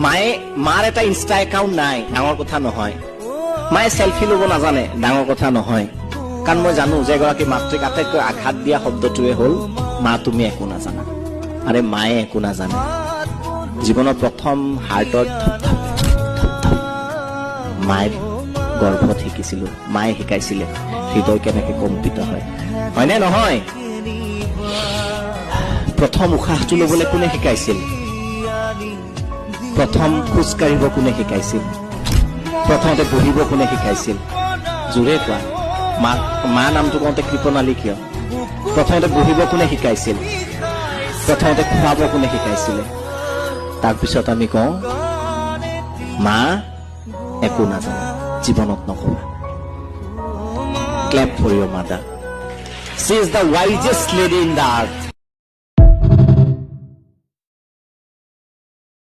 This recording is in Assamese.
মাৰ এটা ইনষ্টা একাউণ্ট নাই, ডাঙৰ কথা নহয়। মায়ে চেলফি ল'ব নাজানে, ডাঙৰ কথা নহয়। কাৰণ মই জানো যে এগৰাকী মাতৃক আটাইতকৈ আঘাত দিয়া শব্দটোৱে হ'ল মা তুমি একো নাজানা। আৰে মায়ে একো নাজানে। জীৱনৰ প্ৰথম হাৰ্টত মায়ে গৰ্ভত শিকিছিলো, মায়ে শিকাইছিলে হৃদয় কেনেকে কম্পিত হয়, হয়নে নহয়? প্ৰথম উশাহটো ল'বলৈ কোনে শিকাইছিল? প্ৰথম খোজ কাঢ়িব কোনে শিকাইছিল? প্ৰথমতে বহিব কোনে শিকাইছিল? জোৰে কোৱা, মা নামটো কওঁতে কৃপণালী কিয়? প্ৰথমতে বহিব কোনে শিকাইছিল? প্ৰথমতে খুৱাব কোনে শিকাইছিলে? তাৰপিছত আমি কওঁ মা একো নাজানে, জীৱনত নকবা। Clap for your mother. She is the wisest lady in the earth.